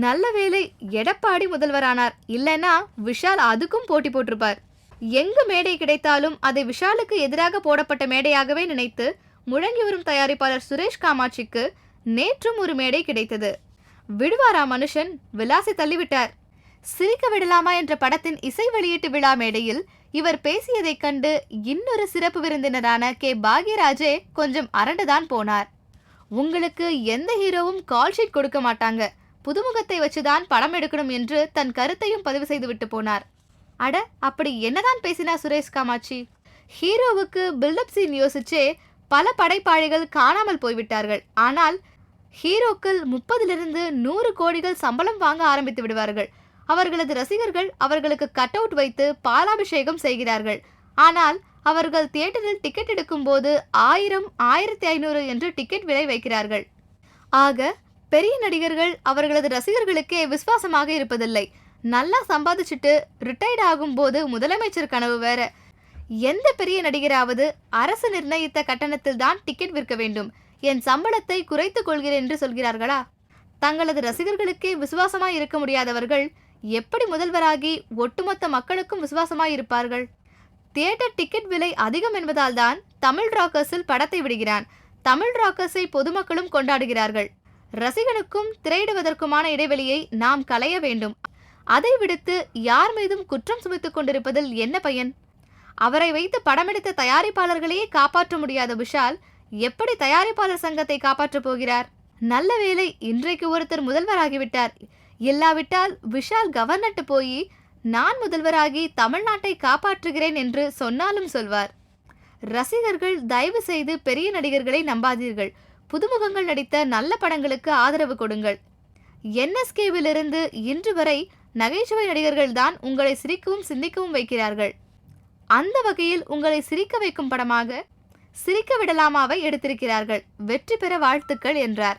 நல்ல வேளை எடப்பாடி முதல்வரானார். இல்லைன்னா விஷால் அதுக்கும் போட்டி போட்டிருப்பார். எங்கு மேடை கிடைத்தாலும் அதை விஷாலுக்கு எதிராக போடப்பட்ட மேடையாகவே நினைத்து முழங்கி வரும் தயாரிப்பாளர் சுரேஷ் காமாட்சிக்கு நேற்றும் ஒரு மேடை கிடைத்தது. விடுவாரா மனுஷன், விலாசி தள்ளிவிட்டார். சிரிக்க விடலாமா என்ற படத்தின் இசை வெளியீட்டு விழா மேடையில் இவர் பேசியதைக் கண்டு இன்னொரு சிறப்பு விருந்தினரான கே பாக்யராஜே கொஞ்சம் அரண்டுதான் போனார். உங்களுக்கு எந்த ஹீரோவும் கால் ஷீட் கொடுக்க மாட்டாங்க, புதுமுகத்தை வச்சுதான் படம் எடுக்கணும் என்று தன் கருத்தையும் பதிவு செய்துவிட்டு போனார். அட, அப்படி என்னதான் பேசினார் சுரேஷ் காமாட்சி? ஹீரோவுக்கு பில்டப் சீன் யோசிச்சே பல படைப்பாளிகள் காணாமல் போய்விட்டார்கள். ஆனால் ஹீரோக்கள் 30 to 100 கோடிகள் சம்பளம் வாங்க ஆரம்பித்து விடுவார்கள். அவர்களது ரசிகர்கள் அவர்களுக்கு கட் அவுட் வைத்து பாலாபிஷேகம் செய்கிறார்கள். ஆனால் அவர்கள் தியேட்டரில் டிக்கெட் எடுக்கும் போது 1000, 1500 என்று டிக்கெட் விலை வைக்கிறார்கள். ஆக பெரிய நடிகர்கள் அவர்களது ரசிகர்களுக்கே விசுவாசமாக இருப்பதில்லை. நல்லா சம்பாதிச்சுட்டு ரிட்டையர்ட் ஆகும் போது முதலமைச்சர் கனவு வேற. எந்த பெரிய நடிகராவது அரசு நிர்ணயித்த கட்டணத்தில் தான் டிக்கெட் விற்க வேண்டும், என் சம்பளத்தை குறைத்துக் கொள்கிறேன் என்று சொல்கிறார்களா? தங்களது ரசிகர்களுக்கே விசுவாசமாய் இருக்க முடியாதவர்கள் எப்படி முதல்வராகி ஒட்டுமொத்த மக்களுக்கும் விசுவாசமாய் இருப்பார்கள்? தியேட்டர் டிக்கெட் விலை அதிகம் என்பதால் தான் தமிழ் ராக்கர்ஸில் படத்தை விடுகிறான். தமிழ் ராக்கர்ஸை பொதுமக்களும் கொண்டாடுகிறார்கள். ரசிகனுக்கும் திரையிடுவதற்குமான இடைவெளியை நாம் களைய வேண்டும். அதை விடுத்து யார் மீதும் குற்றம் சுமத்துக் கொண்டிருப்பதில் என்ன பயன்? அவரை வைத்து படமெடுத்த தயாரிப்பாளர்களையே காப்பாற்ற முடியாத விஷால் எப்படி தயாரிப்பாளர் சங்கத்தை காப்பாற்றப் போகிறார்? நல்ல வேளை இன்றைக்கு ஒருத்தர் முதல்வராகிவிட்டார். இல்லாவிட்டால் விஷால் கவர்னர்ட்டு போய் நான் முதல்வராகி தமிழ்நாட்டை காப்பாற்றுகிறேன் என்று சொன்னாலும் சொல்வார். ரசிகர்கள் தயவு செய்து பெரிய நடிகர்களை நம்பாதீர்கள். புதுமுகங்கள் நடித்த நல்ல படங்களுக்கு ஆதரவு கொடுங்கள். NSKவிலிருந்து இன்று வரை நகைச்சுவை நடிகர்கள் தான் உங்களை சிரிக்கவும் சிந்திக்கவும் வைக்கிறார்கள். அந்த வகையில் உங்களை சிரிக்க வைக்கும் படமாக சிரிக்க விடலாமாவை எடுத்திருக்கிறார்கள். வெற்றி பெற வாழ்த்துக்கள் என்றார்.